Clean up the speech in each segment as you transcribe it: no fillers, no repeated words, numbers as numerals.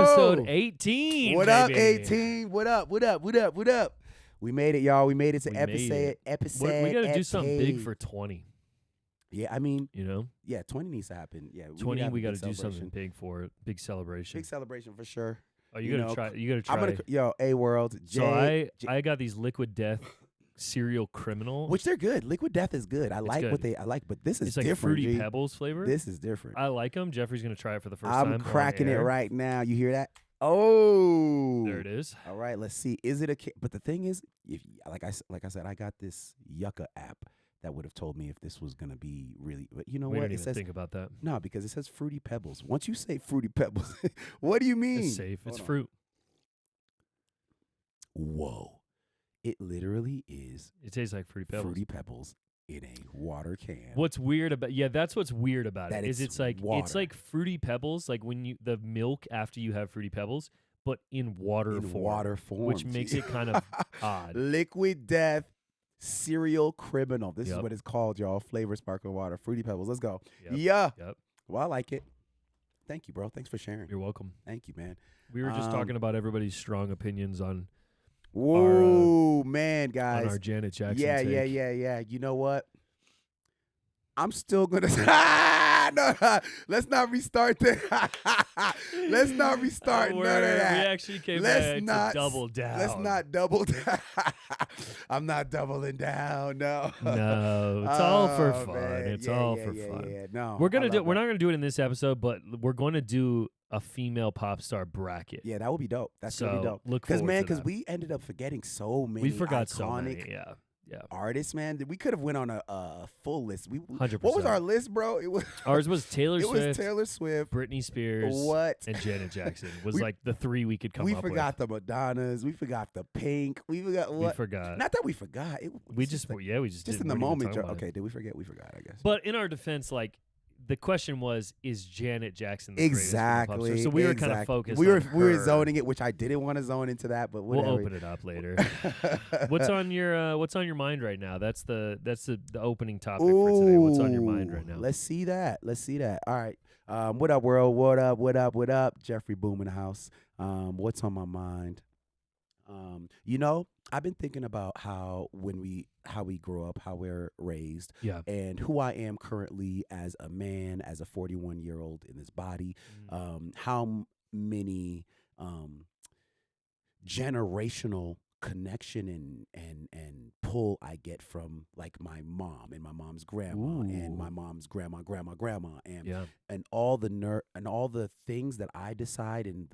Episode 18. What baby. up, 18? What up? What up? What up? What up? We made it, y'all. We made it to We episode. made it. Episode. We got to do something big 18. for 20. Yeah, I mean, You know, 20 needs to happen. Yeah, 20. We got got to do something big for it. Big celebration. Big celebration for sure. Oh, you got to try. You got to try. I'm gonna, yo, A World. So I got these Liquid Death Cereal Criminal. Which they're good. Liquid Death is good. I like good. what I like, but this is It's like different. Fruity G. Pebbles flavor. This is different. I like them. Jeffrey's gonna try it for the first time. I'm cracking on it air. right now. You hear that? Oh, There it is. All right, let's see. Is it a? But the thing is, if like I said, I got this Yucca app that would have told me if this was gonna be really. But you know We what? didn't It even says think about that. no, because it says Fruity Pebbles. Once you say Fruity Pebbles, what do you mean? It's safe. It's Hold on. fruit. Whoa! It literally is It tastes like Fruity Pebbles. Fruity Pebbles in a water can. What's weird about that's what's weird about That it is it's it's like water. Fruity Pebbles, like when you the milk after you have Fruity Pebbles, but in water in form, water form, which makes it kind of odd. Liquid Death Cereal Criminal. This is Yep. what it's called, y'all. Flavor sparkling water, Fruity Pebbles. Let's go. Yep. Yeah. Yep. Well, I like it. Thank you, bro. Thanks for sharing. You're welcome. Thank you, man. We were just talking about everybody's strong opinions on Whoa, man, guys. our Janet Jackson. Yeah. take. You know what? I'm still gonna. No, let's not restart that. Let's not restart none of that. We actually came Let's back not to double down. Let's not double down. I'm not doubling down. No. No, it's all for Oh, fun. man. It's Yeah, all yeah, for yeah, fun. Yeah. No, We're I love not that. gonna do it in this episode, but we're going to do a female pop star bracket. Yeah, that would be dope. That's gonna be So, dope. look Because forward man, to because that. we ended up forgetting so many. We forgot iconic so many. Yeah. artists, man. We could have went on a full list. 100%. What was our list, bro? It was Ours was Taylor it Swift, was Taylor Swift. Britney Spears, What? and Janet Jackson was We- like the three we could come We up forgot the Madonnas. We forgot the Pink. We forgot with. what? We forgot. Not that we forgot. It We was just like, we just just didn't. in the weren't even moment. talking about it. Okay, did we forget? We forgot, I guess. But in our defense, like the question was, is Janet Jackson the greatest female pop star? Exactly. So we were kind of focused. We were on her. zoning it, which I didn't want to zone into that, but whatever. We'll open it up later. What's on your mind right now? That's the opening topic for today. What's on your mind right now? Let's see that. All right. What up, world? What up? What up? What up? Jeffrey Boom in the house. What's on my mind? I've been thinking about how we grow up, how we're raised, Yeah. and who I am currently as a man, as a 41-year-old in this body. How many generational connection and pull I get from like my mom and my mom's grandma and my Ooh. mom's grandma and Yeah. and all the things that I decide and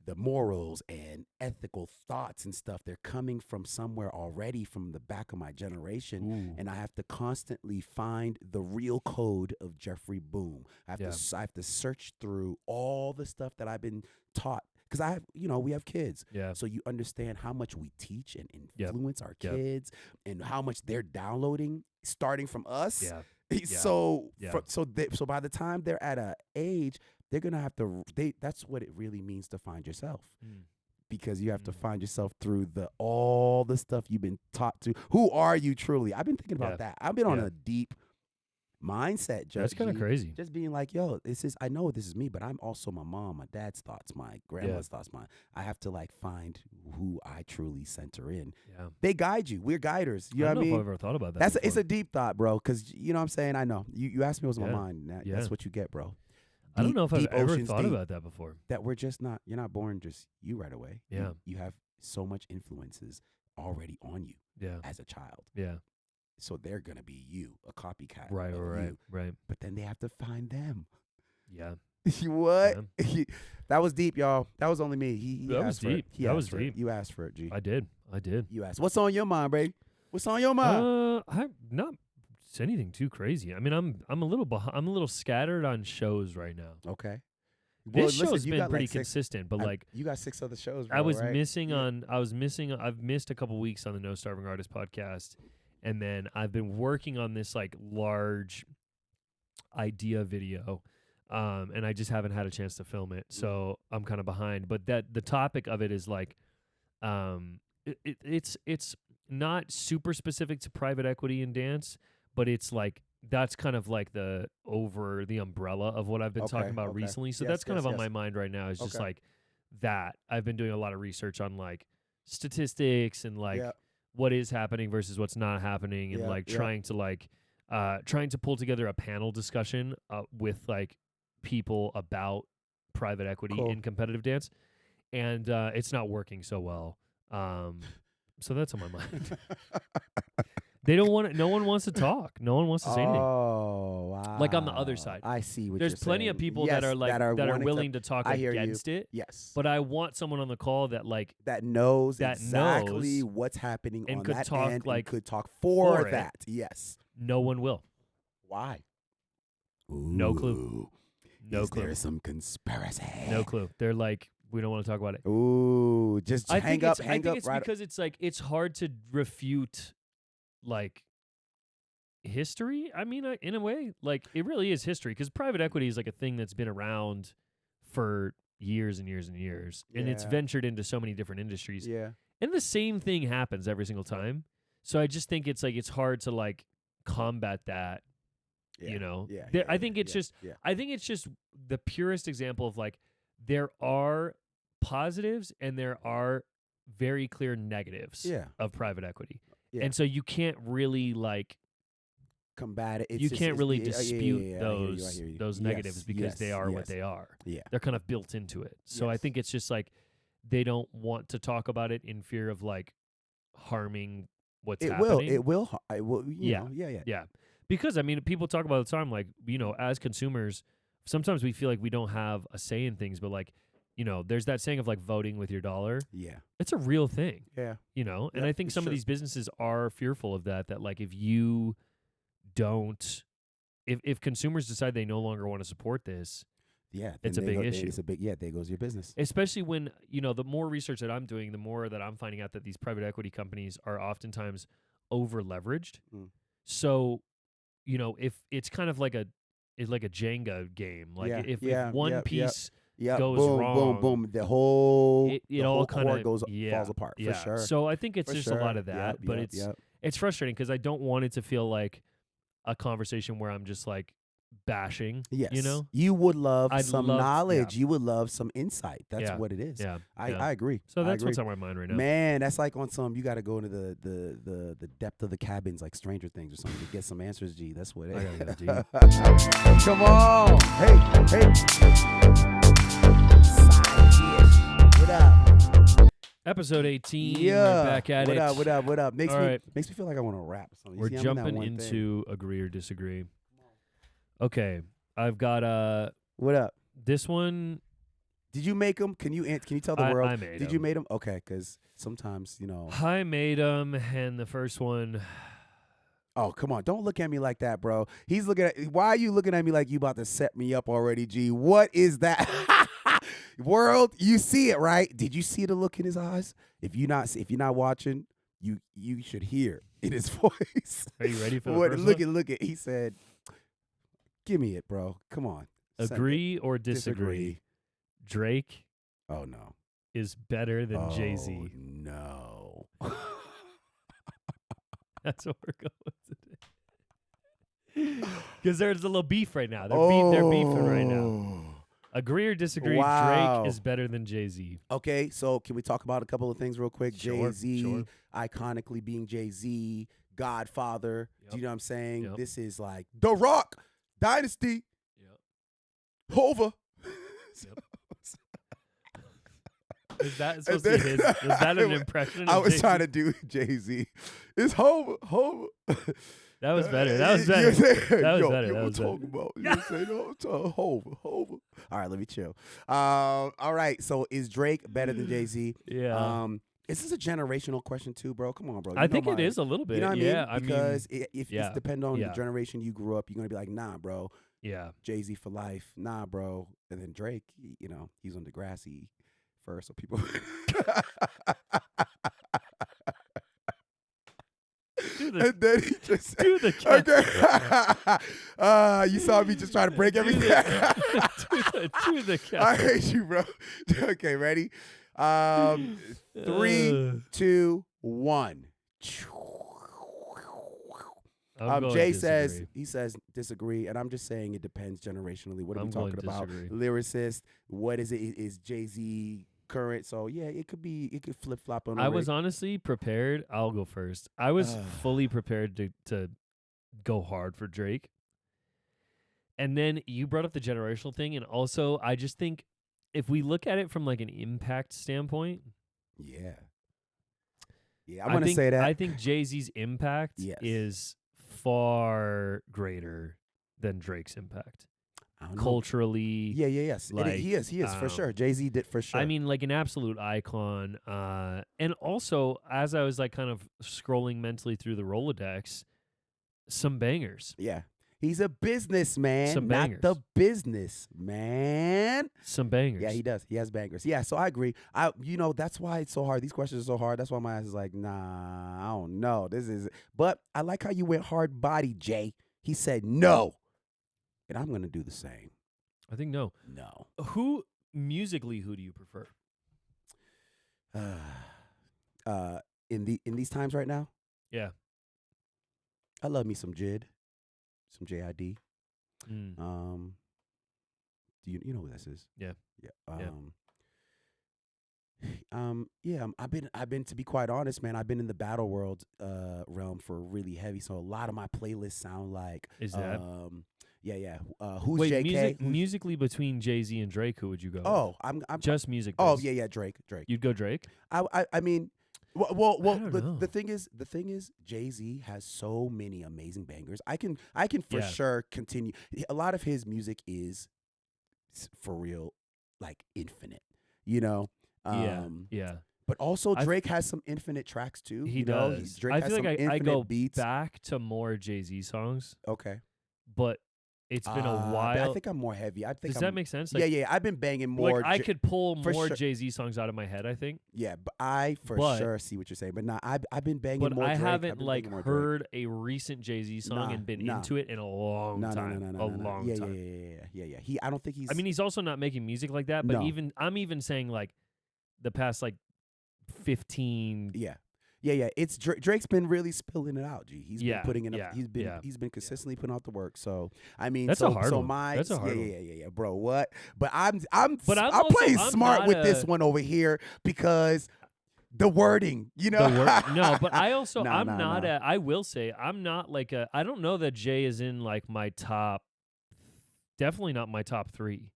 the morals and ethical thoughts and stuff, they're coming from somewhere already from the back of my generation. Ooh. And I have to constantly find the real code of Jeffrey Boom. I Yeah. have to search through all the stuff that I've been taught. Because we have kids. Yeah. So you understand how much we teach and Yep. influence our Yep. kids and how much they're downloading starting from us. Yeah. So Yeah. so by the time they're at a age, they're gonna have to. That's what it really means to find yourself, because you have to find yourself through all the stuff you've been taught to. Who are you truly? I've been thinking about that. I've been on a deep mindset. That's kind of crazy. Just being like, yo, I know this is me, but I'm also my mom, my dad's thoughts, my grandma's thoughts. I have to like find who I truly center in. Yeah. They guide you. We're guiders. You know I what I don't know mean? if I've ever thought about that. It's before. a deep thought, bro. Because you know what I'm saying. I know you asked me what's on Yeah. my mind. Yeah. That's what you get, bro. I don't Deep- know if I've deep ever oceans thought deep. about that before. That you're not born just you right away. Yeah. You have so much influences already on you Yeah. as a child. Yeah. So they're gonna be you, a copycat. Right. of Right. you. Right. But then they have to find them. Yeah. What? That was deep, y'all. That was only me. He That was asked for it. deep. He That asked was for it. deep. You asked for it, G. I did. You asked. What's on your mind, baby? What's on your mind? I'm not anything too crazy. I mean, I'm a little I'm a little scattered on shows right now. Okay. This listen, show's you been got, pretty like, 6 consistent, but like you got 6 other shows. Bro, I was right? missing Yeah. on. I've missed a couple weeks on the No Starving Artist podcast, and then I've been working on this like large idea video, and I just haven't had a chance to film it, so I'm kind of behind. But the topic of it is like, it's not super specific to private equity and dance, but it's like that's kind of like the umbrella of what I've been talking about recently. So that's kind of on my mind right now is just like that. I've been doing a lot of research on like statistics and like what is happening versus what's not happening, and like trying to pull together a panel discussion with like people about private equity in competitive dance, and it's not working so well. So that's on my mind. They don't want it. No one wants to talk. No one wants to say anything. Oh, wow. Like on the other side. I see what There's you're plenty saying. of people Yes, that are like that are willing to talk I hear against you. it. Yes. But I want someone on the call that like that knows exactly what's happening and on could that talk end like and could talk for it. that. Yes. No one will. Why? No clue. Is there some conspiracy? No clue. They're like, we don't want to talk about it. Ooh, just hang up. I think it's because it's like it's hard to refute like history. I mean, in a way, like it really is history, because private equity is like a thing that's been around for years and years and years, and it's ventured into so many different industries. Yeah, and the same thing happens every single time. So I just think it's like it's hard to like combat that. You know, I think it's just the purest example of like there are positives and there are very clear negatives of private equity, and so you can't really like combat it. You can't really dispute those negatives because they are what they are. Yeah, they're kind of built into it. So I think it's just like they don't want to talk about it in fear of like harming what's happening. It will. You know, yeah. Because I mean, people talk about it all the time, like, you know, as consumers, sometimes we feel like we don't have a say in things, but like, you know, there's that saying of like voting with your dollar. Yeah, it's a real thing. Yeah, you know, and I think some of these businesses are fearful of that. That like if you don't, if consumers decide they no longer want to support this, it's a big issue. It's a big there goes your business. Especially when, you know, the more research that I'm doing, the more that I'm finding out that these private equity companies are oftentimes over leveraged. So, you know, if it's kind of like a Jenga game, like if one piece goes wrong, boom, the whole all kind of falls apart for sure. So I think it's just a lot of that, but it's frustrating because I don't want it to feel like a conversation where I'm just like bashing. Yes, you know, you would love some knowledge. You would love some insight. That's what it is. I agree. So that's what's on my mind right now. Man, that's like on some. You got to go into the depth of the cabins, like Stranger Things or something, to get some answers. G, that's what it is. Come on, hey. SideDish, what up? Episode 18. We're back at it. What up? Makes me feel like I want to rap. We're jumping into agree or disagree. Okay, I've got what up? This one. Did you make them? Can you tell the world? I made Did you make them? Okay, because sometimes, you know. I made them, and the first one. Oh, come on. Don't look at me like that, bro. He's looking at. Why are you looking at me like you about to set me up already, G? What is that? World, you see it, right? Did you see the look in his eyes? If you're not watching, you should hear in his voice. Are you ready for the first one? Look at. He said, "Give me it, bro. Come on." Agree or disagree? Drake. Oh no. Is better than Jay-Z. Oh no. That's what we're going today. Because there's a little beef right now. They're beefing right now. Agree or disagree? Wow. Drake is better than Jay-Z. Okay, so can we talk about a couple of things real quick? Sure, Jay-Z, iconically being Jay-Z, Godfather. Yep. Do you know what I'm saying? Yep. This is like The Rock, Dynasty, Hova. Yep. Is that supposed to be his? Was that an impression? I was Jay-Z? trying to do Jay-Z. It's Hova. That was better. That was better. That was better. That was talking about. You say no, Hova. All right, let me chill. All right, so is Drake better than Jay-Z? Yeah. Is this a generational question too, bro? Come on, bro. I think it is a little bit. You know what I mean? Because if it's depending on the generation you grew up, you're gonna be like, nah, bro. Yeah. Jay-Z for life, nah, bro. And then Drake, you know, he's on Degrassi first, so people. And then he just do the okay. You saw me just trying to break everything. do the I hate you, bro. Okay, ready? 3, 2, 1. I'm going Jay disagree. says disagree, and I'm just saying it depends generationally. What are I'm we going talking about? disagree. Lyricist. What is it? Is Jay-Z current? So yeah, it could flip flop on. I was honestly prepared. I'll go first. I was fully prepared to go hard for Drake. And then you brought up the generational thing, and also I just think if we look at it from like an impact standpoint, yeah, I'm gonna say that. I think Jay-Z's impact is far greater than Drake's impact. Culturally, yes, like, he is for sure. Jay-Z did for sure. I mean, like an absolute icon. And also, as I was like kind of scrolling mentally through the Rolodex, some bangers. Yeah. He's a businessman, Some not bangers. the business man. Some bangers. Yeah, he does. He has bangers. Yeah, so I agree. That's why it's so hard. These questions are so hard. That's why my ass is like, nah, I don't know. But I like how you went hard body, Jay. He said no. And I'm gonna do the same. I think no. No. Who musically? Who do you prefer? In these times right now, Yeah. I love me some JID, some JID. Mm. Do you know who this is? Yeah. Yeah. I've been to be quite honest, man. I've been in the battle world realm for really heavy. So a lot of my playlists sound like Is that? Who's Wait, JK? musically between Jay-Z and Drake, who would you go? Oh, I'm just music. Oh based. yeah, Drake. You'd go Drake? I mean, well. I don't know. The thing is, Jay-Z has so many amazing bangers. I can for sure continue. A lot of his music is for real, like infinite. You know. Yeah. But also Drake has some infinite tracks too. He know? does. Drake I has feel some like I infinite go beats. back to more Jay-Z songs, Okay. but it's been a while. I think I'm more heavy. Does that make sense? Like, yeah. I've been banging more. Like I could pull more sure. Jay-Z songs out of my head, I think. Yeah, but I sure see what you're saying. But I've been banging but more. I Drake. haven't like heard a recent Jay-Z song and been into it in a long time. A long time. Yeah. I don't think he's. I mean, he's also not making music like that. But No. I'm even saying like the past like 15. Yeah. It's Drake's been really spilling it out. He's been putting it. He's been consistently putting out the work. So I mean, that's a hard one. That's a hard one. Yeah, bro. What? But I'm also, playing smart with this one over here because the wording, you know. No, but I also I will say I'm not like I don't know that Jay is in like my top. Definitely not my top 3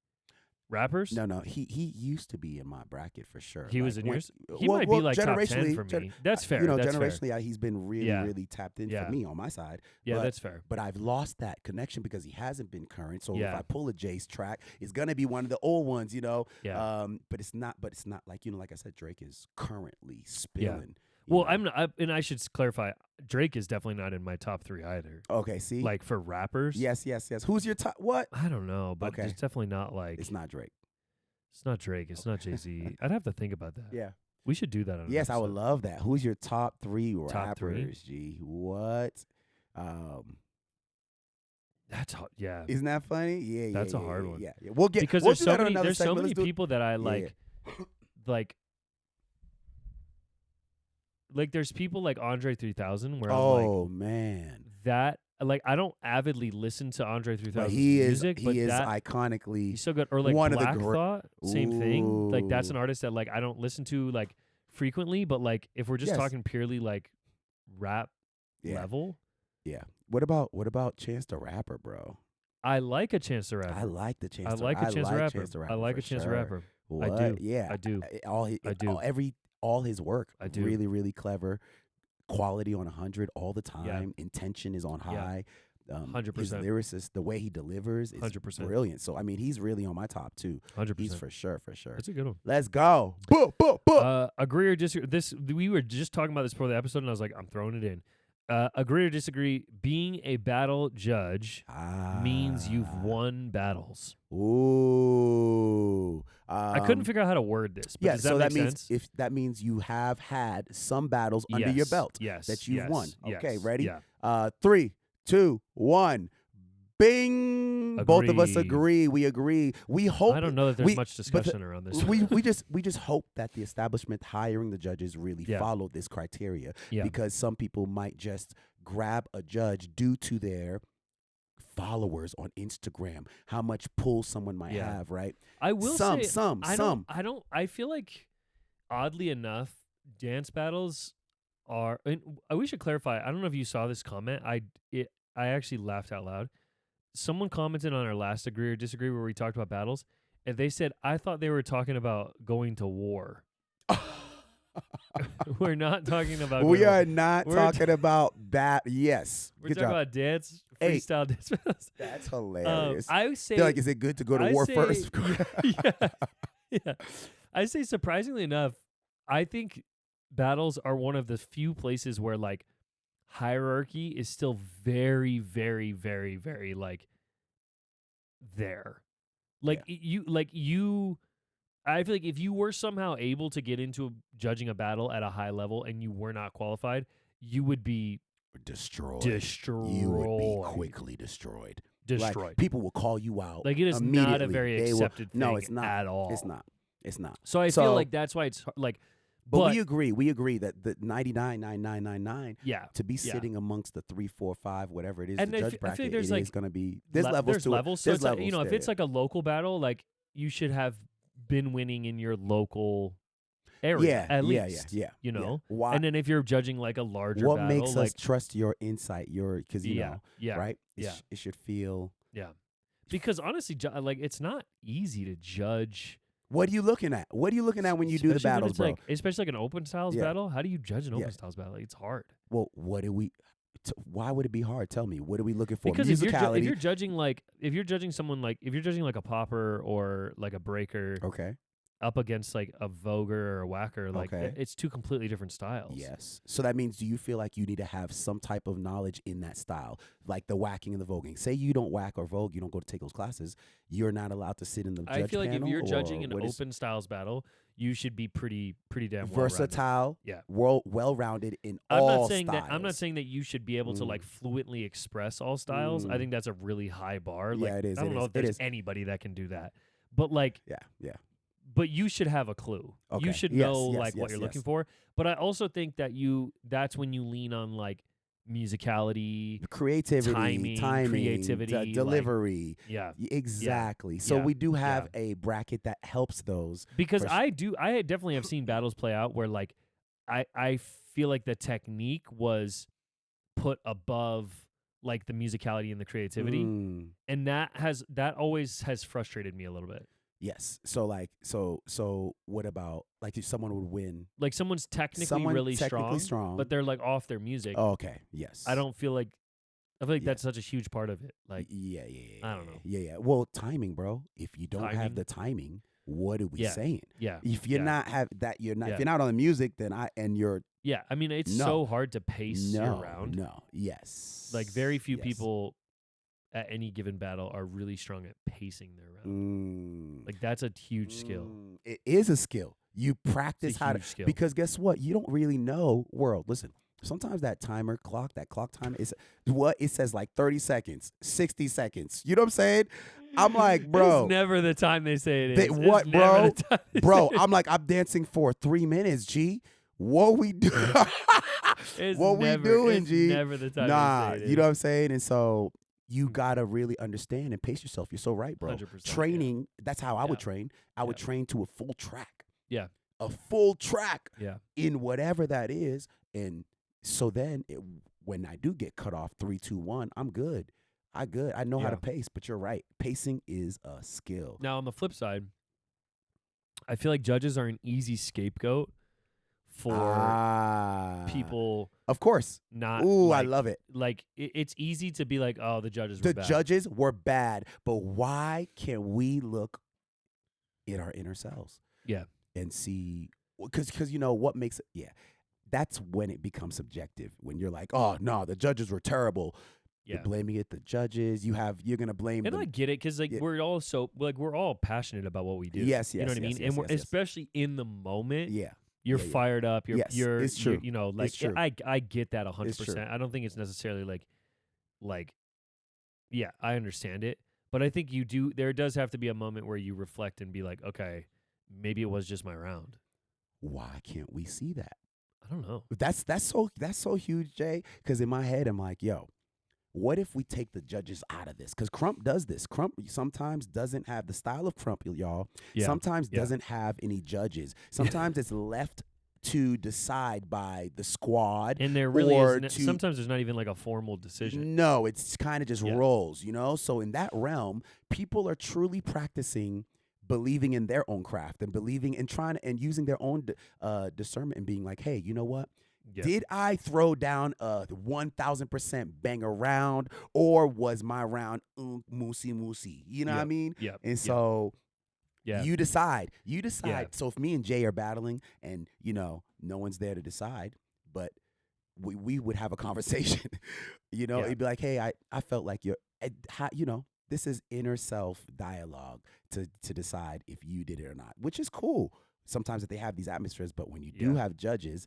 rappers. No. He used to be in my bracket for sure. He was in yours. He might be like top 10 for me. That's fair. You know, that's generationally, fair. He's been really tapped in for me on my side. Yeah, that's fair. But I've lost that connection because he hasn't been current. So if Yeah. I pull a Jay's track, it's gonna be one of the old ones, you know. Yeah. But it's not like like I said, Drake is currently spilling. Well, I'm not, and I should clarify. Drake is definitely not in my top 3 either. Okay, see, like for rappers. Yes. Who's your top? What? I don't know, but it's definitely not like. It's not Drake. It's not Drake. It's not Jay-Z. I'd have to think about that. Yeah. We should do that. Yes, I would love that. Who's your top 3 rappers? Top 3? G. What? That's hard. Yeah. Isn't that funny? Yeah. That's a hard one. Yeah. We'll get because there's so many people that I like. Like there's people like Andre 3000 where I'm like, man, that like I don't avidly listen to Andre 3000's music, but he is that, iconically he's so good. Or like one Black of the Thought, same thing. Like that's an Ooh. artist that like I don't listen to like frequently, but like if we're just talking purely like rap level. Yeah. What about Chance the Rapper, bro? I like a Chance the Rapper. I like the Chance. I like a Chance the Rapper. I like a Chance the Rapper. What? I do. Yeah. I do. All his work. I do. Really, really clever. Quality on 100 all the time. Yeah. Intention is on high. 100%. His lyricist, the way he delivers is 100%. brilliant. So I mean, he's really on my top 2. 100%. He's for sure. That's a good one. Let's go. Agree or disagree? We were just talking about this before the episode, and I was like, I'm throwing it in. Agree or disagree? Being a battle judge means you've won battles. Ooh. I couldn't figure out how to word this. But does that so make means sense? that means you have had some battles under your belt that you've won. Okay, ready? Yeah. 3, 2, 1. Bing! Both of us agree. We agree. We hope. I don't know that there's much discussion around this. we just hope that the establishment hiring the judges really follow this criteria because some people might just grab a judge due to their followers on Instagram, how much pull someone might have, right? I will some, say, some. I feel like, oddly enough, dance battles are, and we should clarify, I don't know if you saw this comment. I actually laughed out loud. Someone commented on our last Agree or Disagree where we talked about battles, and they said, I thought they were talking about going to war. We're not talking about. We are not talking about that. Yes, we're talking about dance, freestyle dance battles. That's hilarious. I say, they're like, is it good to go to war first? Yeah. I say, surprisingly enough, I think battles are one of the few places where like hierarchy is still very, very, very, very like there. Like I feel like if you were somehow able to get into judging a battle at a high level and you were not qualified, you would be destroyed. You would be quickly destroyed. Destroyed. Like, people will call you out. Like, it is not a very accepted thing. No, it's not at all. It's not. So I feel like that's why it's like. But we agree that the 99.9999, to be Yeah. sitting amongst the 3, 4, 5, whatever it is, And the judge I bracket, feel like there's it like is going to be there's levels there's to levels. it. So There's it's like, levels if it's like a local battle, like you should have been winning in your local area at least. Yeah. You know. Why? And then if you're judging like a larger what battle, makes us trust your insight? Because you know, right? It should feel. Yeah. Because honestly, like, it's not easy to judge. What are you looking at? What are you looking at when you do the battles, bro? Especially like an open styles battle. How do you judge an open styles battle? Like, it's hard. Well, why would it be hard? Tell me. What are we looking for? Because if you're judging someone like a popper or like a breaker, okay, up against like a voguer or a whacker, like it's two completely different styles. Yes. So that means, do you feel like you need to have some type of knowledge in that style, like the whacking and the voguing? Say you don't whack or vogue, you don't go to take those classes, you're not allowed to sit in the judge panel. I feel like if you're judging an open styles battle, you should be pretty damn versatile, well-rounded in I'm all not saying styles. I'm not saying that you should be able to like fluently express all styles. I think that's a really high bar. Like, it is. I don't know if there's anybody that can do that, but like, yeah. But you should have a clue. Okay. You should know what you're looking for. But I also think that that's when you lean on like musicality, creativity, timing, creativity, delivery. Like, exactly. Yeah. So we do have a bracket that helps those. Because I definitely have seen battles play out where like I feel like the technique was put above like the musicality and the creativity. And that always has frustrated me a little bit. Yes. So what about like if someone would win? Like someone's technically really strong, but they're like off their music. Oh, okay. Yes. I feel like that's such a huge part of it. Like, I don't know. Yeah. Well, timing, bro. If you don't have the timing, what are we saying? Yeah. If you're not have that, you're not. If you're not on the music, then you're. Yeah. I mean, it's so hard to pace your round. No. Yes. Like very few people at any given battle are really strong at pacing their round. Like that's a huge skill. It is a skill. You practice how to skill. Because guess what? You don't really know world. Listen, sometimes that clock time is what it says, like 30 seconds, 60 seconds. You know what I'm saying? I'm like, bro. It's never the time they say it is. What, bro? Bro, I'm like, I'm dancing for 3 minutes, G. What we do? What we doing, G? Never the time. Nah, they say it you know what I'm saying? And so you gotta really understand and pace yourself. You're so right, bro. 100%, Training, that's how I would train. I would train to a full track. Yeah. A full track. Yeah. In whatever that is. And so then when I do get cut off 3, 2, 1, I'm good. I know how to pace, but you're right. Pacing is a skill. Now on the flip side, I feel like judges are an easy scapegoat for people. Of course. Not. Ooh, I love it. Like it's easy to be like, oh, the judges were bad. The judges were bad, but why can't we look in our inner selves? Yeah. And see, because you know what makes it. Yeah, that's when it becomes subjective. When you're like, oh no, the judges were terrible. Yeah. You're blaming it the judges. You're gonna blame. And I get it because like we're all passionate about what we do. Yes. You know what I mean? And we're especially in the moment. Yeah. You're fired up. You're it's true. You know, like it's true. I get that 100%. I don't think it's necessarily like, yeah, I understand it, but I think there does have to be a moment where you reflect and be like, okay, maybe it was just my round. Why can't we see that? I I don't know. That's so huge, Jay. Because in my head, I'm like, yo, what if we take the judges out of this? Because Crump does this. Crump sometimes doesn't have the style of Crump, y'all. Yeah. Sometimes Yeah. doesn't have any judges. Sometimes it's left to decide by the squad. And there really or isn't. Sometimes there's not even like a formal decision. No, it's kind of just Yeah. rolls, you know? So in that realm, people are truly practicing believing in their own craft and believing and trying and using their own discernment and being like, hey, you know what? Yeah. Did I throw down a 1,000% bang around, or was my round moosey? You know what I mean? Yeah. And so Yeah. you decide. You decide. Yeah. So if me and Jay are battling and, you know, no one's there to decide, but we would have a conversation, you know, Yeah. it'd be like, hey, I felt like you know, this is inner self dialogue to decide if you did it or not, which is cool. Sometimes that they have these atmospheres, but when you do have judges,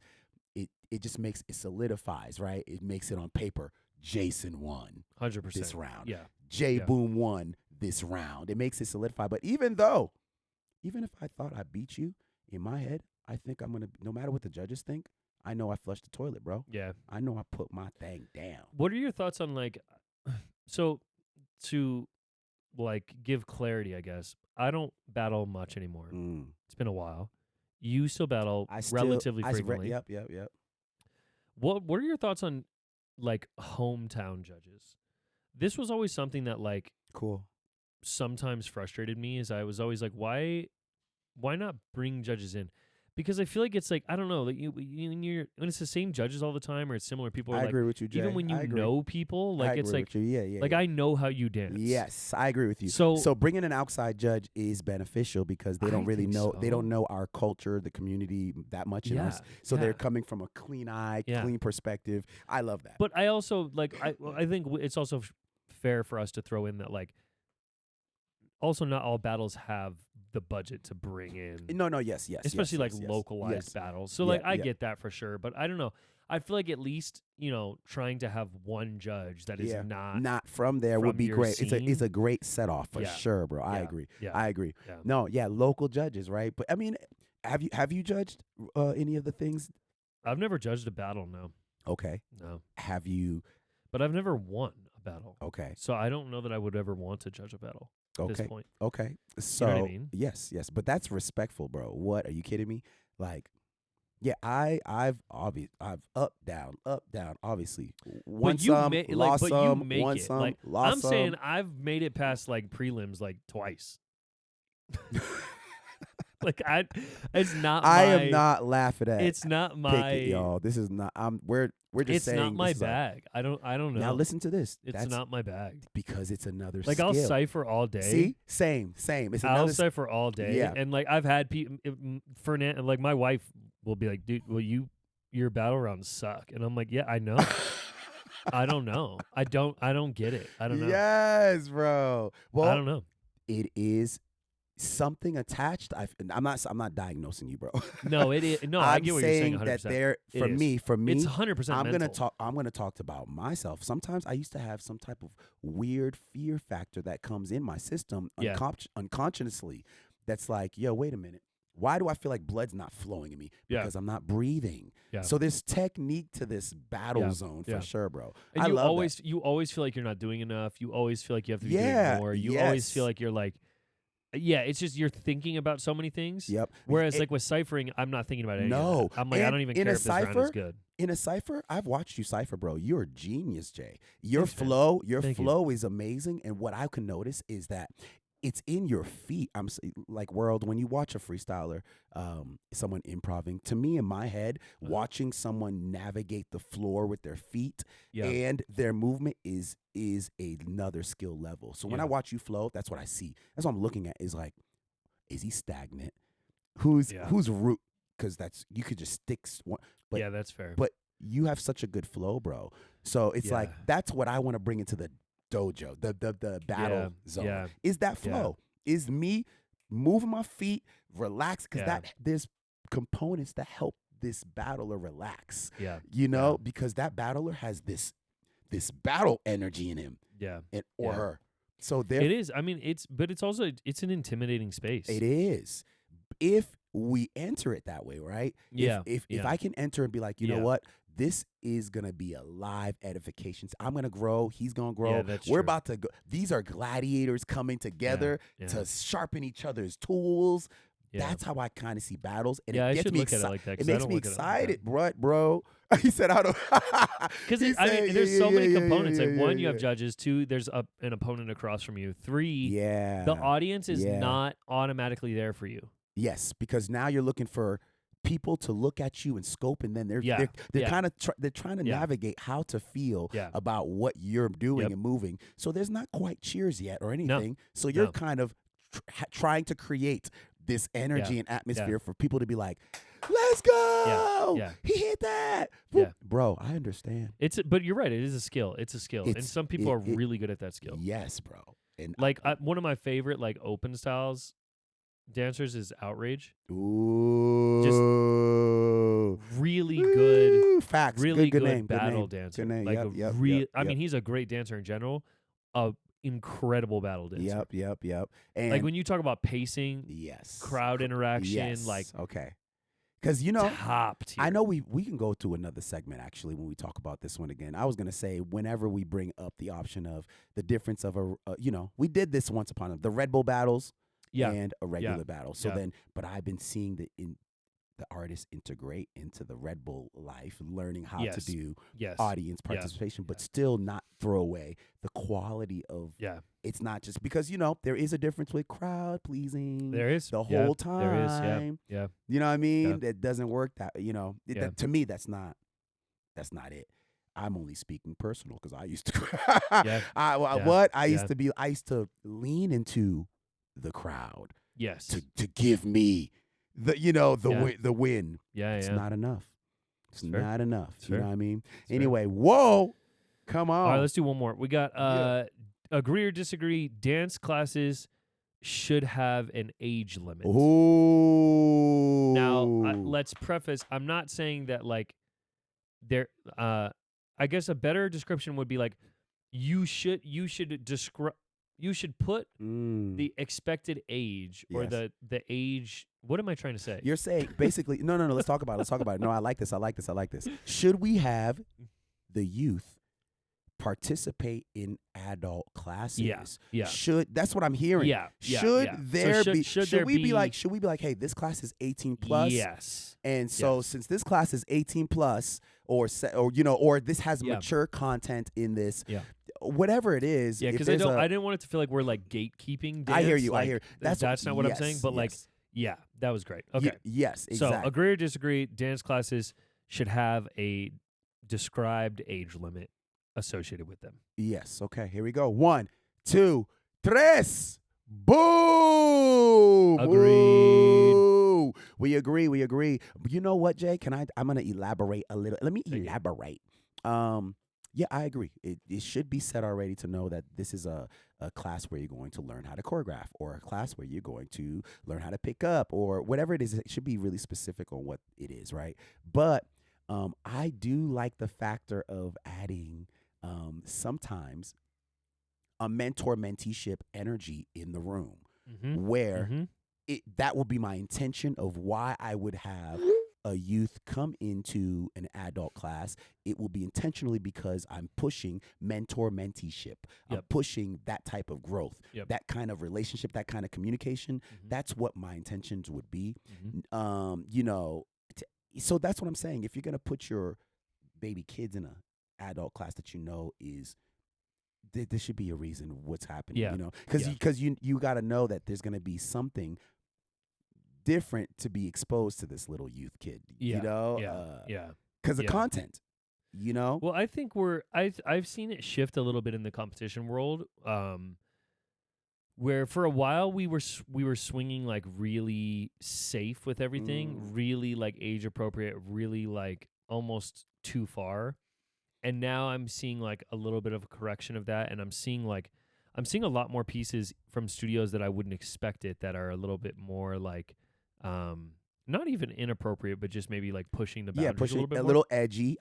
it just makes it solidifies, right? It makes it on paper. Jason won 100% this round. Yeah. Jay Yeah. Boom won this round. It makes it solidify. But even if I thought I beat you, in my head, I think I'm gonna. No matter what the judges think, I know I flushed the toilet, bro. Yeah. I know I put my thing down. What are your thoughts on like, so to like give clarity, I guess, I don't battle much anymore. It's been a while. You still battle relatively frequently. Yep. What are your thoughts on like hometown judges? This was always something that like Cool. sometimes frustrated me, is I was always like, why not bring judges in? Because I feel like it's like, I don't know, like when it's the same judges all the time, or it's similar people. I agree with you, Jay. Even when you know people, like it's like, yeah. I know how you dance. Yes, I agree with you. So bringing an outside judge is beneficial because they don't really know. They don't know our culture, the community that much in us. So they're coming from a clean eye, clean perspective. I love that. But I also like, I think it's also fair for us to throw in that like, also not all battles have the budget to bring in. No, yes. Especially yes, localized battles. So I get that for sure. But I don't know. I feel like at least, you know, trying to have one judge that is not from there would be great. It's a great set off for sure, bro. I agree. Yeah. I agree. Yeah. No, local judges, right? But I mean, have you judged any of the things? I've never judged a battle, no. Okay. No. Have you? But I've never won a battle. Okay. So I don't know that I would ever want to judge a battle. At this point. Okay. So you know what I mean? yes, but that's respectful, bro. What, are you kidding me? Like, yeah, I've up down, obviously. Won some, lost some, won some, like, lost I'm some. saying I've made it past like prelims like twice. Like it's not. I am not laughing at. It's not my. Pick it, y'all. This is not. We're just it's saying. It's not my this is bag. I don't know. Now listen to this. It's not my bag because it's another. Like skill. I'll cipher all day. See, same. It's I'll another. cipher all day. Yeah. And like I've had people. Fernand, like my wife will be like, "Dude, your battle rounds suck," and I'm like, "Yeah, I know." I don't know. I don't get it. I don't know. Yes, bro. Well, I don't know. It is something attached. I'm not diagnosing you, bro. No, it is. No, I get what you're saying. 100%. That there for me, it's 100%. I'm gonna talk about myself. Sometimes I used to have some type of weird fear factor that comes in my system unconsciously. That's like, yo, wait a minute. Why do I feel like blood's not flowing in me? Because I'm not breathing. Yeah. So there's technique to this battle zone for sure, bro. And you always feel like you're not doing enough. You always feel like you have to be doing more. You always feel like you're like, it's just you're thinking about so many things. Yep. Whereas like with ciphering, I'm not thinking about any of that. I'm like, I don't even care if this round is good. In a cipher, I've watched you cipher, bro. You're a genius, Jay. Your flow is amazing. And what I can notice is that it's in your feet. I'm like, world, when you watch a freestyler, someone improving, to me in my head, watching someone navigate the floor with their feet and their movement is another skill level. So when I watch you flow, that's what I see. That's what I'm looking at, is like, is he stagnant? Who's root? Because you could just stick one. But, yeah, that's fair. But you have such a good flow, bro. So it's like, that's what I want to bring into the dojo, the battle zone. Is that flow? Is me moving my feet, relax, because there's components that help this battler relax. Yeah. You know, because that battler has this battle energy in him. Yeah. Or her. So there it is. I mean, it's also an intimidating space. It is. If we enter it that way, right? Yeah. If I can enter and be like, you know Yeah. what? This is going to be a live edification. I'm going to grow. He's going to grow. Yeah, that's We're true. about to go. These are gladiators coming together Yeah. to sharpen each other's tools. Yeah. That's how I kind of see battles. And Yeah, I it gets should me look at it excited. like that. It 'cause I makes don't me look at it like excited, that. bro. He said, "I don't." Because there's so many components. Like one, you have judges. Two, there's an opponent across from you. Three, the audience is not automatically there for you. Yes, because now you're looking for people to look at you and scope, and then they're kind of they're trying to navigate how to feel about what you're doing and moving. So there's not quite cheers yet or anything. So you're kind of trying to create this energy and atmosphere for people to be like, let's go. He hit that. Bro, I understand. But you're right. It is a skill. It's a skill. And some people are really good at that skill. Yes, bro. And like one of my favorite like open styles dancers is Outrage. Ooh. Just really good. Facts. Really good good name. battle Good name. dancer. Good name. Like I mean, he's a great dancer in general. Incredible battle dancer. Yep. And like when you talk about pacing, crowd interaction, like okay. Because top tier. I know we can go to another segment actually when we talk about this one again. I was gonna say whenever we bring up the option of the difference of we did this once upon the Red Bull battles and a regular battle. So then, but I've been seeing the artists integrate into the Red Bull life, learning how to do audience participation, but still not throw away the quality of. It's not just because there is a difference with crowd pleasing. There is the whole time. There is. Yeah. You know what I mean? That doesn't work. That that, to me, that's not it. I'm only speaking personal because I used to. I used to lean into the crowd. Yes. To give me the win. It's not enough. It's not enough. You know what I mean? Anyway, whoa. Come on. All right, let's do one more. We got agree or disagree, dance classes should have an age limit. Ooh. Now, let's preface, I'm not saying that like there I guess a better description would be like you should put the expected age or the age. What am I trying to say? You're saying basically no. Let's talk about it. No, I like this. Should we have the youth participate in adult classes? Yeah. That's what I'm hearing. Should we be like, hey, this class is 18 plus? Yes. And so since this class is 18 plus, or this has mature content in this. Whatever it is. Yeah, because I didn't want it to feel like we're like gatekeeping dance. I hear you. Like, I hear. That's not what I'm saying. But like, that was great. Okay. Yes. Exactly. So agree or disagree? Dance classes should have a described age limit associated with them. Yes. Okay. Here we go. 1, 2, 3. Boom. Agreed. Ooh. We agree. You know what, Jay? I'm gonna elaborate a little. Let me elaborate. Yeah, I agree. It should be said already to know that this is a class where you're going to learn how to choreograph, or a class where you're going to learn how to pick up, or whatever it is. It should be really specific on what it is, right? But I do like the factor of adding sometimes a mentor-menteeship energy in the room, where that will be my intention of why I would have a youth come into an adult class. It will be intentionally because I'm pushing mentor-menteeship. I'm pushing that type of growth, that kind of relationship, that kind of communication. That's what my intentions would be. So that's what I'm saying. If you're going to put your baby kids in an adult class that is, there should be a reason what's happening, because you got to know that there's going to be something different to be exposed to this little youth kid, because of content, Well, I think I've seen it shift a little bit in the competition world, where for a while we were swinging like really safe with everything, really like age appropriate, really like almost too far, and now I'm seeing like a little bit of a correction of that, and I'm seeing a lot more pieces from studios that I wouldn't expect it, that are a little bit more like not even inappropriate, but just maybe like pushing the boundaries pushing a little bit a more. little edgy.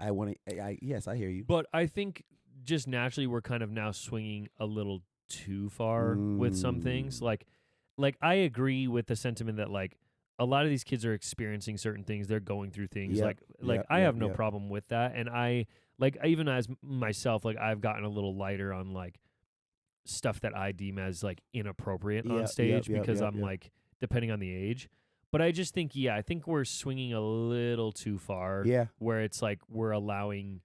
Yes, I hear you. But I think just naturally we're kind of now swinging a little too far with some things. Like I agree with the sentiment that like a lot of these kids are experiencing certain things. They're going through things. Yep, Like yep, I yep, have no yep. problem with that. And I even as myself, like I've gotten a little lighter on like stuff that I deem as like inappropriate on stage because I'm like, depending on the age. But I just think, I think we're swinging a little too far. Yeah. Where it's like we're allowing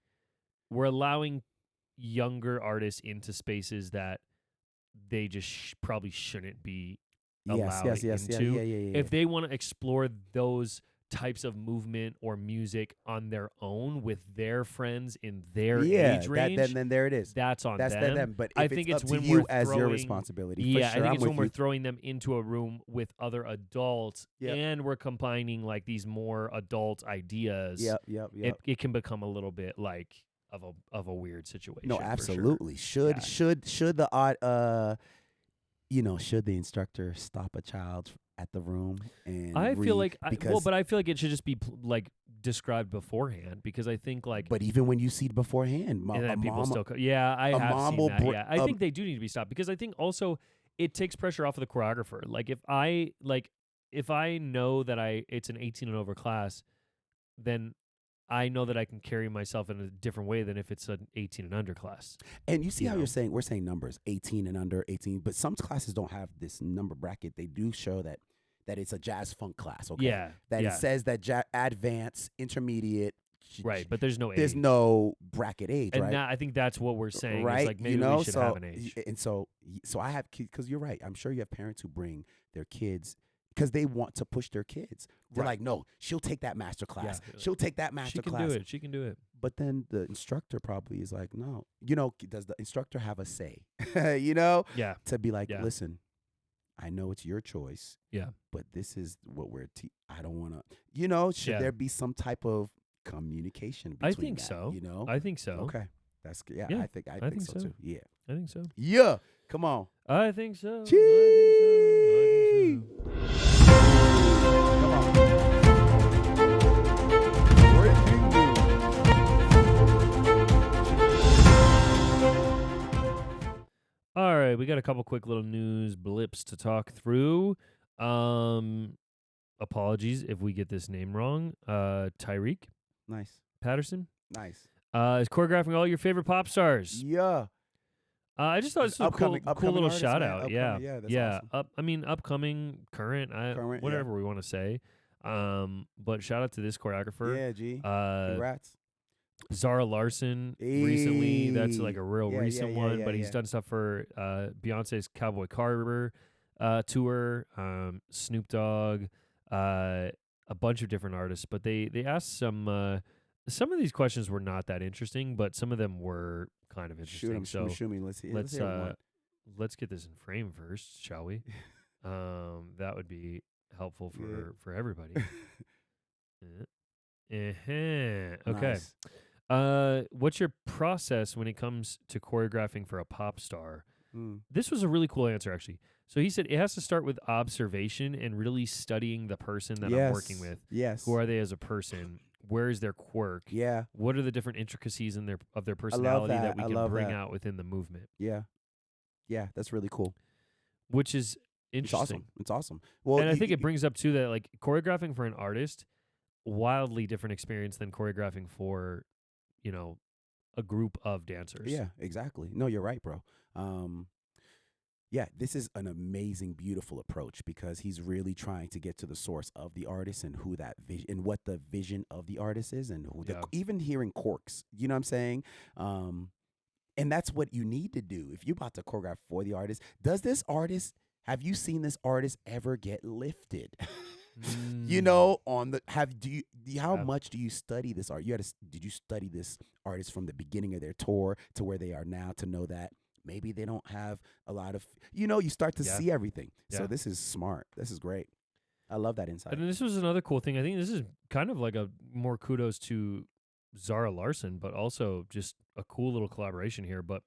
younger artists into spaces that they just probably shouldn't be allowed into. Yeah. If they want to explore those types of movement or music on their own with their friends in their age range, then there it is. that's on That's them. them. But I if think it's it's up to when you we're as your throwing- responsibility. Yeah, for sure, I think I'm it's when with we're you. throwing them into a room with other adults Yep. and we're combining like these more adult ideas. Yep. It can become a little bit like of a weird situation. No, for sure. absolutely. Should the art should the instructor stop a child at the room and I feel like because I feel like it should just be like described beforehand because I think like but even when you see it beforehand, and then people mom, still I a have mom seen will that. br- I think they do need to be stopped because I think also it takes pressure off of the choreographer. Like if I know that it's an 18 and over class, then I know that I can carry myself in a different way than if it's an 18 and under class. And you see how know? we're saying numbers, 18 and under 18, but some classes don't have this number bracket. They do show that it's a jazz funk class, okay? Yeah. That it says that advanced, intermediate, right, but there's no age. there's no bracket age, and right? now I think that's what we're saying. Right, Is like maybe we should have an age. And so I have kids, because you're right. I'm sure you have parents who bring their kids because they want to push their kids. They're like, no, she'll take that master class. Yeah. She'll take that master class. She can do it. But then the instructor probably is like, no. Does the instructor have a say? Yeah. To be like, Yeah. listen, I know it's your choice. Yeah. But this is what we're I don't want to, should there be some type of communication between I think that, so. you know? I think so. Okay. That's good. Yeah, Yeah, I think so too. Yeah. I think so. Yeah. Come on. I think so. Chee! I think so. Come on. Breaking news. All right, we got a couple quick little news blips to talk through. Apologies if we get this name wrong. Tyreek Nice. Patterson Nice. is choreographing all your favorite pop stars. Yeah. I just thought this was a cool little artist, shout man. out. Yeah, Yeah, that's awesome. Upcoming, current, Current, whatever we want to say. But shout out to this choreographer. Yeah, G. Uh, Congrats. Zara Larson recently. That's like a real Yeah, recent yeah, one, yeah, but he's yeah. done stuff for Beyonce's Cowboy Carter tour, Snoop Dogg, a bunch of different artists. But they asked some of these questions were not that interesting, but some of them were kind of interesting. Shoot me. Let's hear one. Let's get this in frame first, shall we? That would be helpful for everybody. Okay. Nice. What's your process when it comes to choreographing for a pop star? Mm. This was a really cool answer, actually. So he said it has to start with observation and really studying the person that I'm working with. Yes. Who are they as a person? Where is their quirk? Yeah. What are the different intricacies of their personality that we I can love bring that. out within the movement? Yeah. Yeah, that's really cool. Which is interesting. It's awesome. Well, And I think it brings up too that like choreographing for an artist, wildly different experience than choreographing for, a group of dancers. Yeah, exactly. No, you're right, bro. Yeah, this is an amazing, beautiful approach because he's really trying to get to the source of the artist and who that vision and what the vision of the artist is and who even hearing quirks. You know what I'm saying? And that's what you need to do if you're about to choreograph for the artist. Have you seen this artist ever get lifted? How much do you study this art? Did you study this artist from the beginning of their tour to where they are now to know that maybe they don't have a lot of, you start to see everything. Yeah. So this is smart. This is great. I love that insight. And then this was another cool thing. I think this is kind of like a more kudos to Zara Larson, but also just a cool little collaboration here. But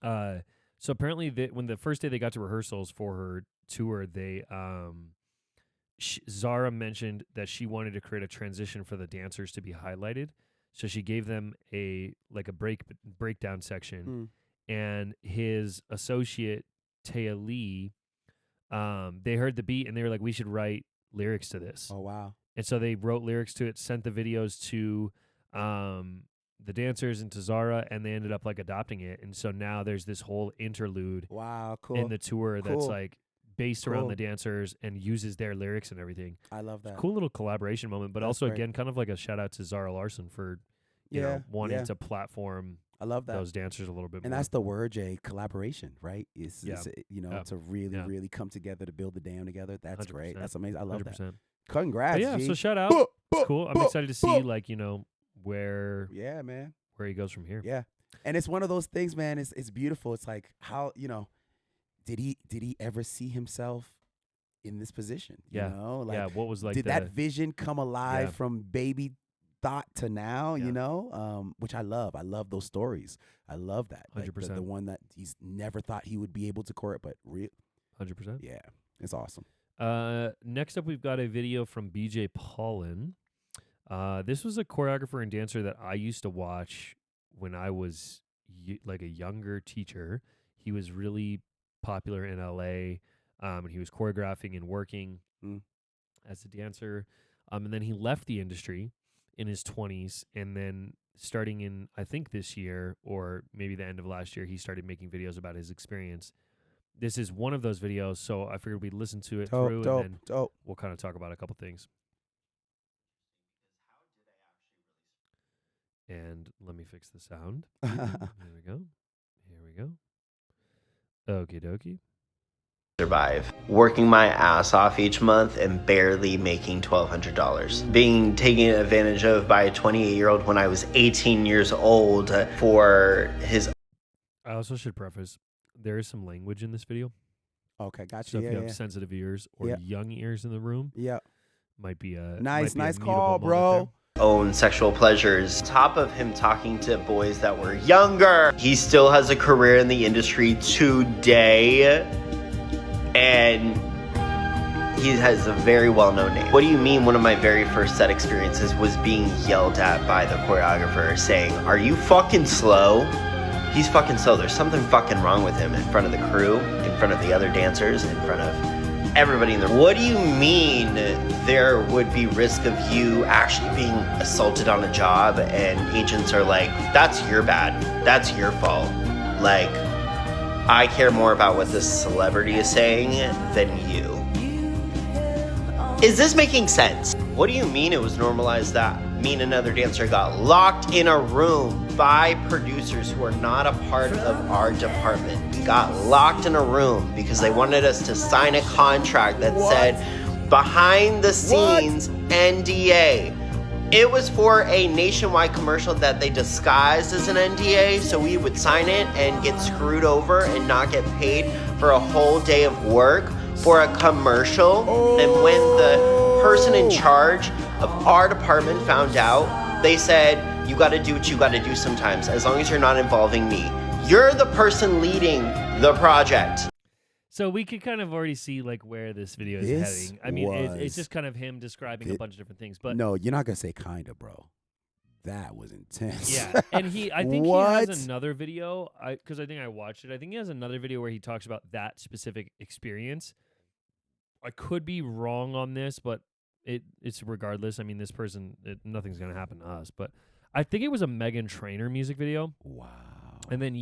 so apparently when the first day they got to rehearsals for her tour, Zara mentioned that she wanted to create a transition for the dancers to be highlighted. So she gave them a breakdown section. And his associate, Taya Lee, they heard the beat and they were like, we should write lyrics to this. Oh wow. And so they wrote lyrics to it, sent the videos to the dancers and to Zara, and they ended up like adopting it. And so now there's this whole interlude Wow. Cool. in the tour that's Cool. like based around Cool. the dancers and uses their lyrics and everything. I love that. Cool little collaboration moment, but That's also great. again, kind of like a shout out to Zara Larson for you Yeah. know wanting Yeah. to platform I love that. those dancers a little bit And more. that's the word, Jay. Collaboration, right? It's you know, Yeah. to really, Yeah. really come together to build the dam together. That's great. 100%. That's amazing. I love 100%. that. Congrats, But yeah, G. so shout out. Buh, It's buh, cool. I'm buh, excited to see buh. like, you know, where Yeah, man. he goes from here. Yeah. And it's one of those things, man. It's beautiful. It's like how, you know, did he ever see himself in this position? Yeah. You know? Like, Yeah, what was like did the that vision come alive Yeah. from baby thought to now, Yeah. you know? Which I love. I love those stories. I love that. Like, 100%. the one that he's never thought he would be able to court, but 100%. yeah, it's awesome. Next up, we've got a video from BJ Paulin. This was a choreographer and dancer that I used to watch when I was like a younger teacher. He was really popular in LA, and he was choreographing and working as a dancer. And then he left the industry in his 20s, and then starting in, I think this year or maybe the end of last year, he started making videos about his experience. This is one of those videos, so I figured we'd listen to it through, and then we'll kind of talk about a couple things. And let me fix the sound. Here we go. Okie dokie. Survive. Working my ass off each month and barely making $1,200. Being taken advantage of by a 28-year-old when I was 18 years old for his... I also should preface, there is some language in this video. Okay, gotcha. So if you Yeah, have sensitive ears or Yeah. young ears in the room, yeah. might be a Nice mutable call, moment bro. own sexual pleasures. Top of him talking to boys that were younger. He still has a career in the industry today. And he has a very well-known name. What do you mean one of my very first set experiences was being yelled at by the choreographer saying, "Are you fucking slow?" He's fucking slow. There's something fucking wrong with him in front of the crew, in front of the other dancers, in front of everybody in the room. What do you mean there would be risk of you actually being assaulted on a job and agents are like, "That's your bad. That's your fault." Like, I care more about what this celebrity is saying than you. Is this making sense? What do you mean it was normalized that me and another dancer got locked in a room by producers who are not a part of our department? We got locked in a room because they wanted us to sign a contract that said behind the scenes NDA. It was for a nationwide commercial that they disguised as an NDA, so we would sign it and get screwed over and not get paid for a whole day of work for a commercial. And when the person in charge of our department found out, they said, "You gotta do what you gotta do sometimes, as long as you're not involving me. You're the person leading the project." So we could kind of already see like where this video is heading. I mean, it's was- just kind of him describing a bunch of different things. But No, you're not gonna say kinda, bro. That was intense. yeah, and I think he What? has another video. Because I think I watched it. I think he has another video where he talks about that specific experience. I could be wrong on this, but it's regardless. I mean, this person, nothing's gonna happen to us. But I think it was a Meghan Trainor music video. Wow. And then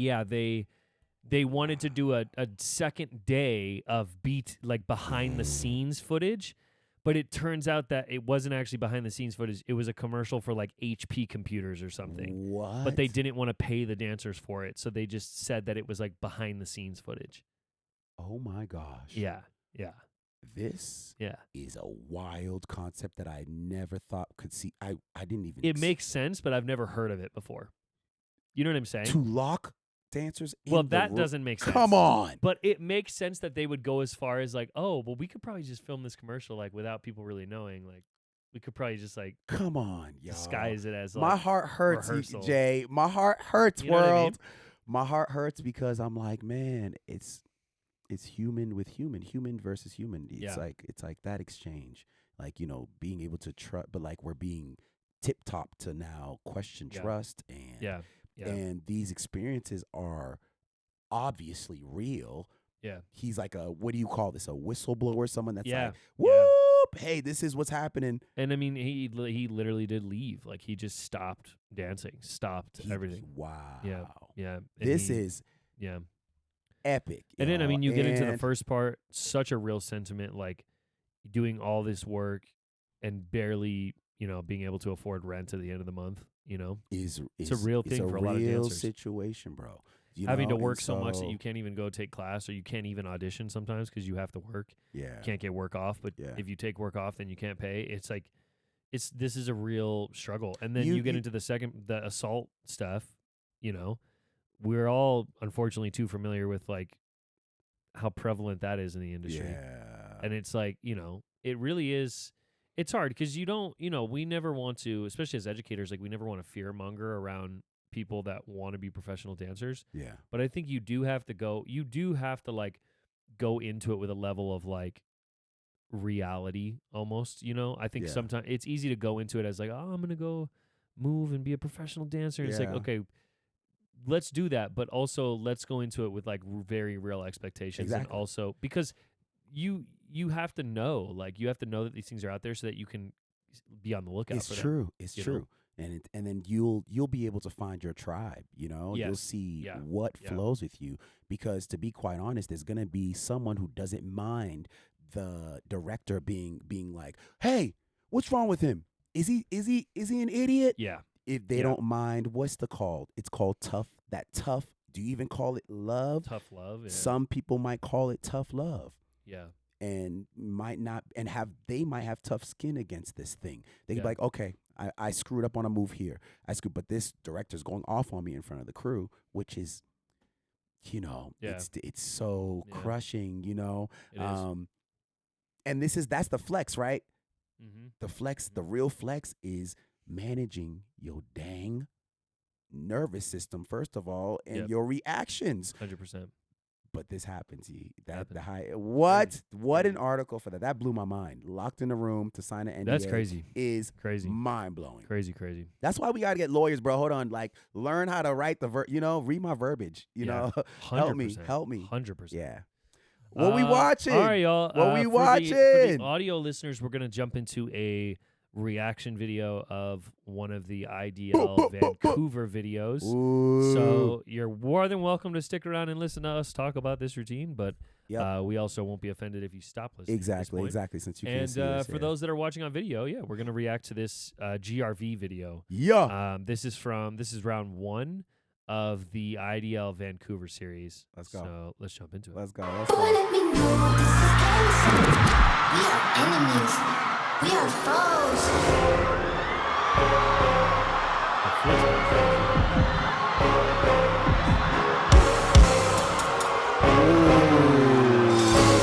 they wanted to do a second day of behind the scenes footage, but it turns out that it wasn't actually behind the scenes footage. It was a commercial for like HP computers or something. What? But they didn't want to pay the dancers for it, so they just said that it was like behind the scenes footage. Oh my gosh. Yeah. This Yeah. is a wild concept that I never thought could see. I didn't even. It makes sense, but I've never heard of it before. You know what I'm saying? to lock dancers. Well, in the that room? doesn't make sense. Come on. But it makes sense that they would go as far as like, oh, well, we could probably just film this commercial like without people really knowing. Like, we could probably just like Come on, yo. disguise it as like My heart hurts, rehearsal. Jay. My heart hurts, You know what I world. mean? My heart hurts because I'm like, man, it's human with human versus human. It's Yeah. it's like that exchange, like, you know, being able to trust, but like we're being tip top to now question Yeah. trust, and Yeah. and these experiences are obviously real. Yeah. He's like a, what do you call this? A whistleblower, someone that's Yeah. like, woo, Yeah. whoop, hey, this is what's happening. And I mean, he literally did leave. Like he just stopped dancing, stopped everything. Wow. Yeah. And This is epic. And then I mean, you get into the And first part, such a real sentiment, like doing all this work and barely, being able to afford rent at the end of the month. It's a real thing for a lot of dancers. Situation, bro. Having to work so much that you can't even go take class, or you can't even audition sometimes because you have to work. Yeah. You can't get work off, but if you take work off, then you can't pay. It's like, this is a real struggle. And then you get into the assault stuff. We're all unfortunately too familiar with like how prevalent that is in the industry. Yeah. And it's like, it really is. It's hard because you don't, we never want to, especially as educators, like we never want to fear monger around people that want to be professional dancers. Yeah. But I think you do have to like go into it with a level of like reality almost, I think sometimes it's easy to go into it as like, oh, I'm going to go move and be a professional dancer. And it's like, okay, let's do that. But also let's go into it with like very real expectations. Exactly. And also because you have to know, like you have to know that these things are out there so that you can be on the lookout for them. It's true. And then you'll be able to find your tribe, You'll see what flows with you, because to be quite honest, there's going to be someone who doesn't mind the director being like, "Hey, what's wrong with him? Is he an idiot?" Yeah. If they don't mind, what's the called? It's called tough. That tough. Do you even call it love? Tough love. Yeah. Some people might call it tough love. Yeah. And might not, and they might have tough skin against this thing. They could be like, okay, I screwed up on a move here. But this director's going off on me in front of the crew, which is, it's so crushing, It is. And that's the flex, right? Mm-hmm. The flex, the real flex is managing your dang nervous system, first of all, and your reactions. 100%. But this happens. What an article for that. That blew my mind. Locked in a room to sign an NDA. That's crazy. Is crazy. Mind blowing. Crazy. That's why we got to get lawyers, bro. Hold on. Like, learn how to write the read my verbiage. Help me. 100%. Yeah. What we watching? All right, y'all. What we watching? For the audio listeners, we're gonna jump into a reaction video of one of the IDL Vancouver videos. Ooh. So you're more than welcome to stick around and listen to us talk about this routine, but we also won't be offended if you stop listening. Exactly. Since you can't see us, for those that are watching on video, we're gonna react to this GRV video. Yeah. This is round 1 of the IDL Vancouver series. Let's go. So let's jump into it. Let's go. We are enemies. We are foes.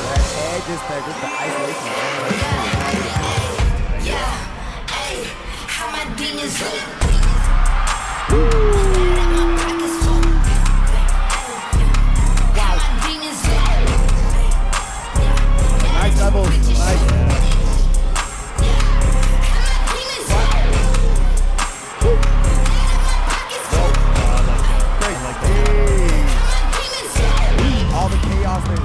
That edge is the isolation. Hey, how my demons look. Nice doubles. Nice. All the chaos there.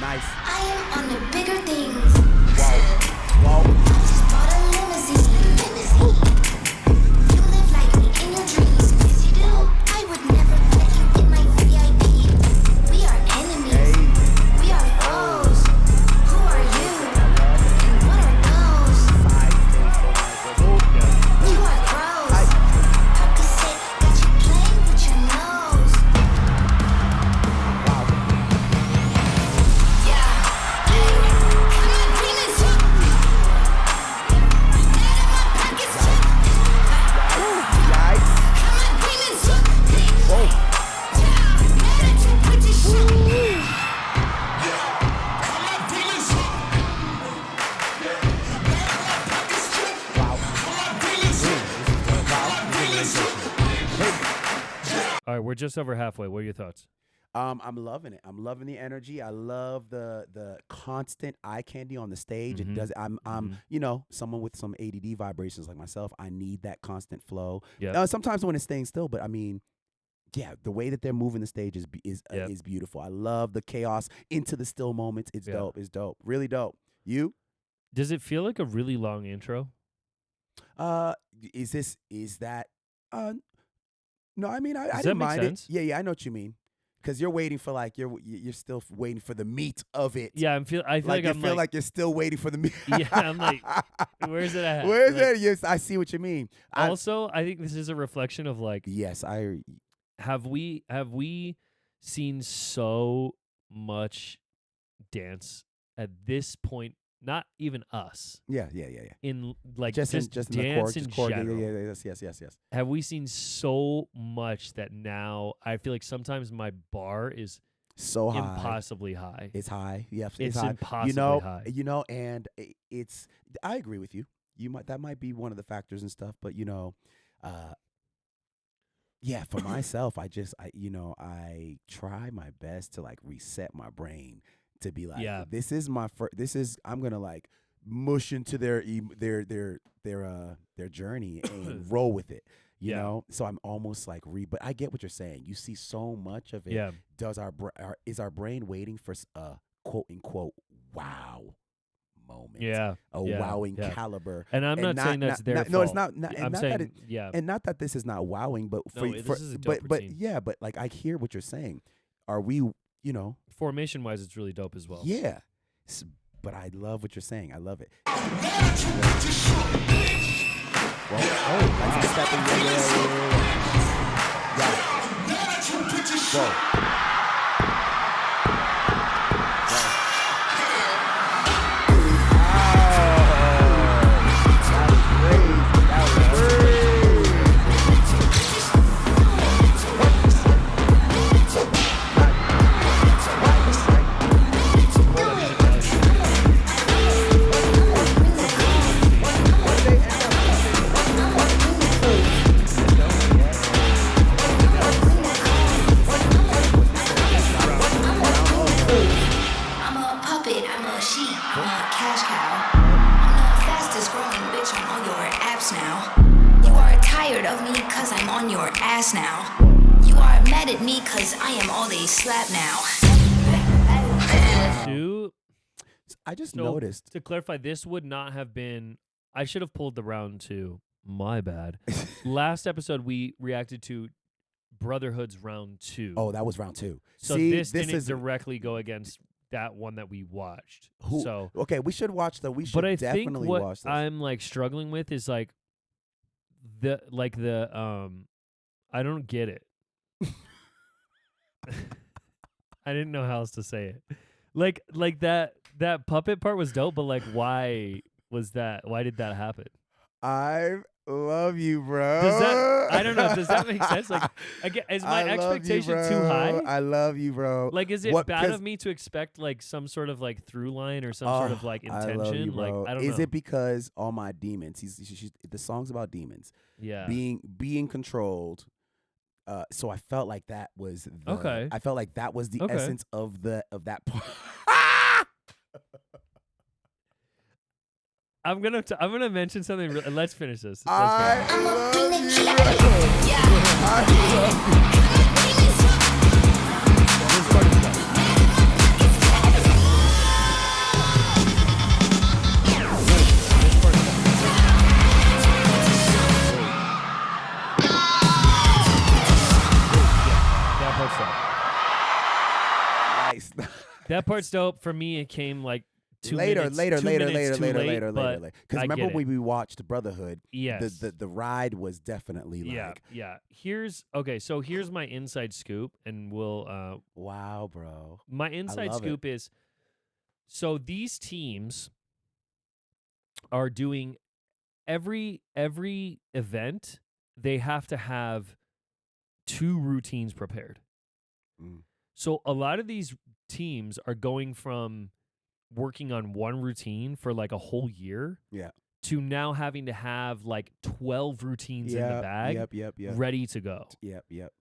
Nice. I am on the bigger things. Wow. Just bought a limousine. You live like me in your dreams. Yes, you do. I would never let you get my VIP. We are enemies. We are foes. Who are you? And what are those? You are gross. Percocet got you playing with your nose. All right, we're just over halfway. What are your thoughts? I'm loving it. I'm loving the energy. I love the constant eye candy on the stage. It does. I'm someone with some ADD vibrations like myself. I need that constant flow. Yeah. Sometimes when it's staying still, but I mean, yeah, the way that they're moving the stage is beautiful. I love the chaos into the still moments. It's dope. It's dope. Really dope. You? Does it feel like a really long intro? Is that? No, I mean, I Does that didn't make mind sense? it. Yeah, I know what you mean. Because you're waiting for like you're still waiting for the meat of it. Yeah, I feel like you I'm feel like you're still waiting for the meat. yeah, I'm like, where's it at? Where's Like, it? Yes, I see what you mean. Also, I think this is a reflection of like, Yes, have we seen so much dance at this point? Not even us. Yeah. In like Just in the dance chord, in just chord. general. Yeah. Yes. Have we seen so much that now I feel like sometimes my bar is So high. impossibly high. It's high. Yeah, It's high. impossibly high. And it's. I agree with you. That might be one of the factors and stuff, but yeah, for myself, I try my best to like reset my brain to be like, this is my I'm gonna like mush into their journey and roll with it. You know, so I'm almost like but I get what you're saying. You see so much of it. Yeah. Is our brain waiting for a quote unquote wow moment? Yeah. A wowing caliber. And I'm not saying that's their fault. No, it's not. I'm saying And not that this is not wowing, but this is a dope routine. but like I hear what you're saying. Are we? Formation wise, it's really dope as well. Yeah. But I love what you're saying. I love it. Nice step in. Yeah. I'm a puppet, I'm a sheep, I'm a cash cow. I'm the fastest growing bitch on all your apps now. You are tired of me cause I'm on your ass now. You are mad at me cause I am all they slap now. I just So, noticed. To clarify, this would not have been. I should have pulled the round two. My bad. Last episode we reacted to Brotherhood's round 2. Oh, that was round 2. So See, this didn't is directly go against that one that we watched. So, okay, we should watch the. We should but I think definitely what watch this. I'm like struggling with is like the I don't get it. I didn't know how else to say it. Like that puppet part was dope, but like why was that? Why did that happen? I love you, bro. Does that? I don't know. Does that make sense? Like, is my expectation too high? I love you, bro. Like, is it bad of me to expect like some sort of like through line or some sort of like intention? I love you, bro. Like, I don't know. Is it because all my demons? The song's about demons. Yeah. Being controlled. So I felt like that was okay. I felt like that was the essence of that part. I'm gonna mention something. Let's finish this. I Let's go. love you. This part is done. That part's dope. Nice. That part's dope. For me, it came like later. Because remember when we watched Brotherhood? Yes. The ride was definitely like. Yeah. Here's my inside scoop, and we'll. Wow, bro. My inside scoop is, so these teams are doing every event. They have to have 2 routines prepared. So a lot of these teams are going from working on one routine for like a whole year to now having to have like 12 routines in the bag ready to go. Yep.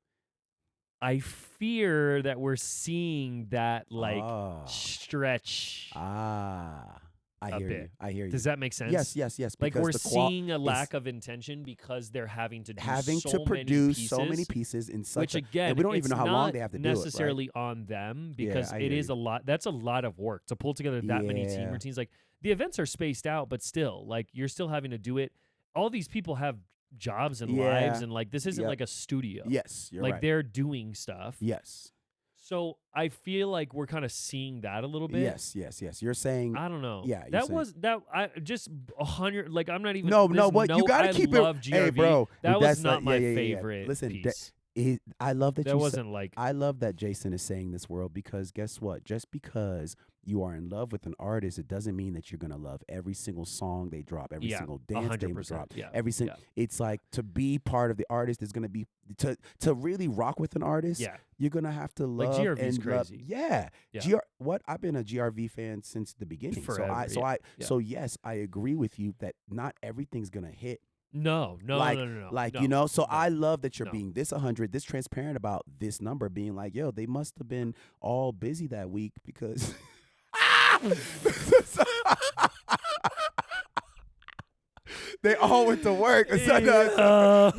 I fear that we're seeing that like stretch. I a hear bit. you. I hear you. Does that make sense? Yes. Like because we're the seeing a lack of intention because they're having to do so produce so many many pieces in such which a, again, and we don't it's even know how long not they have to do it. Right? necessarily on them because I it hear is you. a lot. That's a lot of work to pull together that many team Yeah. routines. Like the events are spaced out, but still, like you're still having to do it. All these people have jobs and lives, and like this isn't Yep. like a studio. Yes, you're like right. they're doing stuff. Yes. So I feel like we're kind of seeing that a little bit. Yes. You're saying I don't know. Yeah, you're that saying- was that. I just 100. Like I'm not even. no. this What you gotta I keep love it. GRV. Hey, bro, that was that's not my yeah. favorite. Listen, piece. I love that That you. wasn't like. I love that Jason is saying this world because guess what? Just because you are in love with an artist, it doesn't mean that you're gonna love every single song they drop, every Yeah, single dance they 100%, drop, yeah, every single. yeah. It's like to be part of the artist is gonna be to really rock with an artist. Yeah. You're gonna have to love GRV's and love. crazy. Yeah, Yeah. I've been a GRV fan since the beginning. Forever, yeah. So yes, I agree with you that not everything's gonna hit. No. Like, no, you know, so no, I love that you're no. being this 100, this transparent about this number, being like, yo, they must have been all busy that week because. They all went to work. No.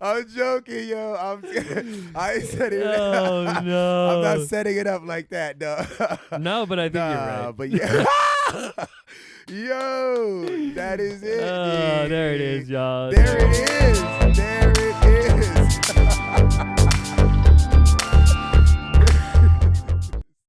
I'm joking, yo. I ain't setting it up. Oh no! I'm not setting it up like that, no. No, but I think you're right. But yeah. Yo, that is it. Oh, there it is, y'all. There it is.